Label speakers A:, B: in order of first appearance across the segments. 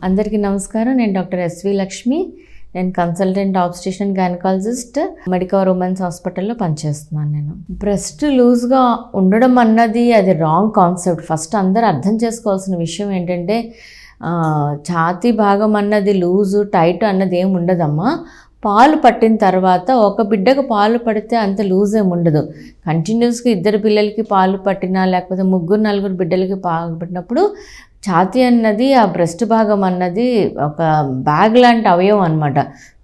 A: అందరికీ నమస్కారం. నేను డాక్టర్ ఎస్వి లక్ష్మి. నేను consultant obstetrician gynaecologist Medicover women's హాస్పిటల్లో పనిచేస్తున్నాను. నేను బ్రెస్ట్ లూజ్గా ఉండడం అన్నది అది రాంగ్ కాన్సెప్ట్. ఫస్ట్ అందరూ అర్థం చేసుకోవాల్సిన విషయం ఏంటంటే ఛాతీ భాగం అన్నది లూజు టైట్ అన్నది ఏమి ఉండదమ్మా. పాలు పట్టిన తర్వాత ఒక బిడ్డకు పాలు పడితే అంత లూజ్ ఏమి ఉండదు. కంటిన్యూస్గా 2 పిల్లలకి పాలు పట్టినా లేకపోతే 3-4 బిడ్డలకి పాలు పట్టినప్పుడు ఛాతీ అన్నది ఆ బ్రెస్ట్ భాగం అన్నది ఒక బ్యాగ్ లాంటి అవయవం అనమాట.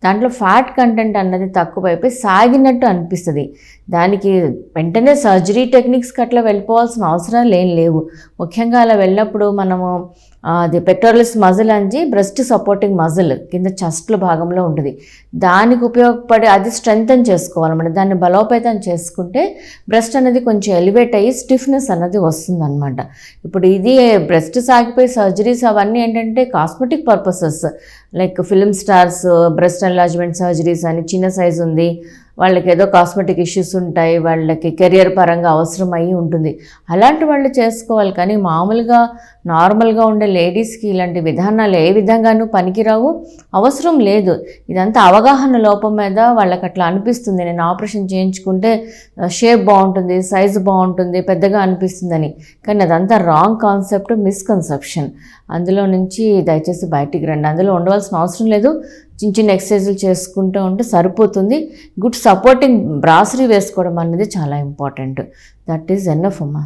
A: దాంట్లో ఫ్యాట్ కంటెంట్ అన్నది తక్కువైపోయి సాగినట్టు అనిపిస్తుంది. దానికి వెంటనే సర్జరీ టెక్నిక్స్కి అట్లా వెళ్ళిపోవాల్సిన అవసరాలు ఏం లేవు. ముఖ్యంగా అలా వెళ్ళినప్పుడు మనము అది పెక్టోరలిస్ మజిల్ అంచి బ్రెస్ట్ సపోర్టింగ్ మజిల్ కింద చెస్ట్ల భాగంలో ఉంటుంది. దానికి ఉపయోగపడి అది స్ట్రెంగ్తన్ చేసుకోవాలన్నమాట. దాన్ని బలోపేతం చేసుకుంటే బ్రెస్ట్ అనేది కొంచెం ఎలివేట్ అయ్యి స్టిఫ్నెస్ అన్నది వస్తుందన్నమాట. ఇప్పుడు ఇది బ్రెస్ట్ సాగిపోయి సర్జరీస్ అవన్నీ ఏంటంటే cosmetic purposes, like film stars breast enlargement surgeries అని, చిన్న సైజు ఉంది, వాళ్ళకి ఏదో కాస్మెటిక్ ఇష్యూస్ ఉంటాయి, వాళ్ళకి కెరియర్ పరంగా అవసరం అయ్యి ఉంటుంది, అలాంటి వాళ్ళు చేసుకోవాలి. కానీ మామూలుగా నార్మల్గా ఉండే లేడీస్కి ఇలాంటి విధానాలు ఏ విధంగానూ పనికిరావు, అవసరం లేదు. ఇదంతా అవగాహన లోపం మీద వాళ్ళకి అట్లా అనిపిస్తుంది. నేను ఆపరేషన్ చేయించుకుంటే షేప్ బాగుంటుంది, సైజు బాగుంటుంది, పెద్దగా అనిపిస్తుందని. కానీ అదంతా రాంగ్ కాన్సెప్ట్, మిస్కన్సెప్షన్. అందులో నుంచి దయచేసి బయటికి రండి. అందులో ఉండవలసిన అవసరం లేదు. చిన్న చిన్న ఎక్సర్సైజులు చేసుకుంటూ ఉంటే సరిపోతుంది. గుడ్ సపోర్టింగ్ బ్రాసరీ వేసుకోవడం అనేది చాలా ఇంపార్టెంట్. దట్ ఈజ్ ఎనఫ్ అమ్మా.